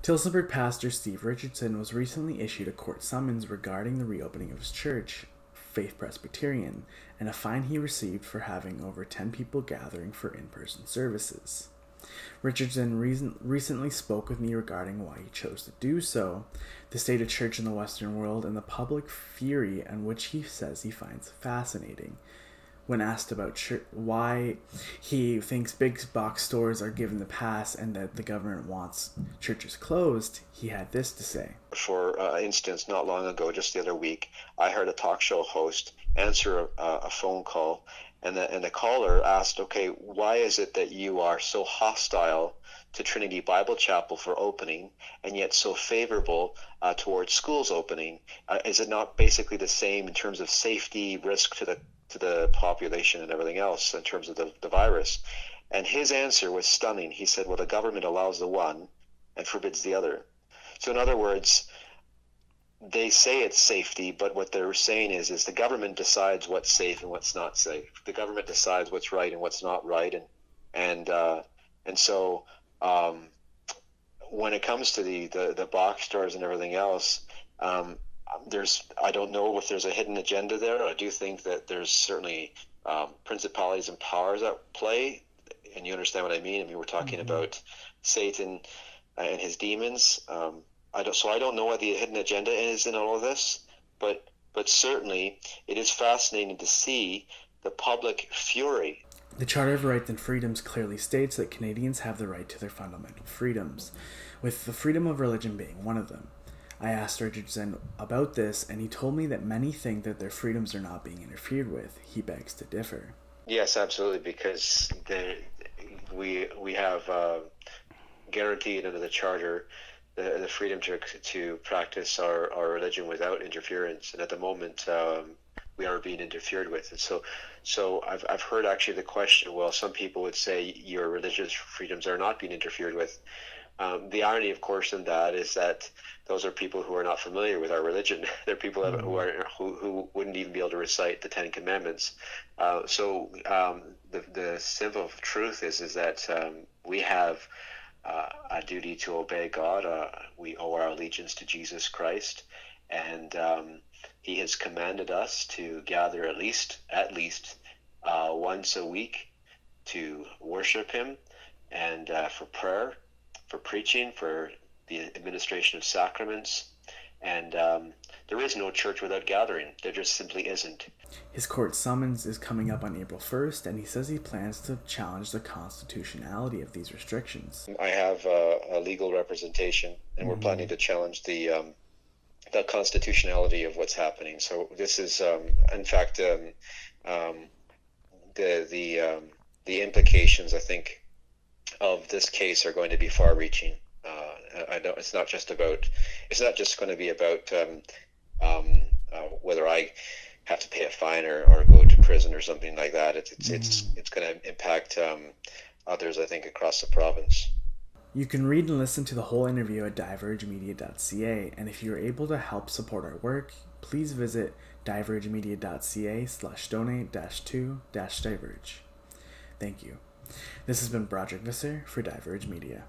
Tillsonburg pastor Steve Richardson was recently issued a court summons regarding the reopening of his church, Faith Presbyterian, and a fine he received for having over 10 people gathering for in-person services. Richardson recently spoke with me regarding why he chose to do so, the state of church in the Western world, and the public fury in which he says he finds fascinating. When asked about why he thinks big box stores are given the pass and that the government wants churches closed, he had this to say. For instance, not long ago, just the other week, I heard a talk show host answer a phone call, and the caller asked, okay, why is it that you are so hostile to Trinity Bible Chapel for opening and yet so favorable towards schools opening? Is it not basically the same in terms of safety, risk to the population and everything else in terms of the virus? And his answer was stunning. He said, well, the government allows the one and forbids the other. So in other words, they say it's safety, but what they're saying is the government decides what's safe and what's not safe. The government decides what's right and what's not right. And so when it comes to the box stores and everything else, I don't know if there's a hidden agenda there. I do think that there's certainly principalities and powers at play, and you understand what I mean. I mean, we're talking about Satan and his demons. I don't know what the hidden agenda is in all of this, but certainly it is fascinating to see the public fury. The Charter of Rights and Freedoms clearly states that Canadians have the right to their fundamental freedoms, with the freedom of religion being one of them. I asked Richardson about this, and he told me that many think that their freedoms are not being interfered with. He begs to differ. Yes, absolutely, because we have guaranteed under the Charter the freedom to practice our religion without interference, and at the moment we are being interfered with. And so I've heard actually the question, well, some people would say your religious freedoms are not being interfered with. The irony, of course, in that is that those are people who are not familiar with our religion. They're people who wouldn't even be able to recite the Ten Commandments. So the simple truth is that we have a duty to obey God. We owe our allegiance to Jesus Christ, and He has commanded us to gather at least once a week to worship Him, and for prayer, for preaching, for the administration of sacraments, and there is no church without gathering. There just simply isn't. His court summons is coming up on April 1st, and he says he plans to challenge the constitutionality of these restrictions. I have a legal representation, and we're planning to challenge the constitutionality of what's happening. So this is, in fact, the implications, I think, of this case are going to be far-reaching. I know it's not just going to be about whether I have to pay a fine or go to prison or something like that. It's going to impact others, I think, across the province. You can read and listen to the whole interview at divergemedia.ca, and if you're able to help support our work, please visit divergemedia.ca/donate-to-diverge. Thank you. This has been Broderick Visser for Diverge Media.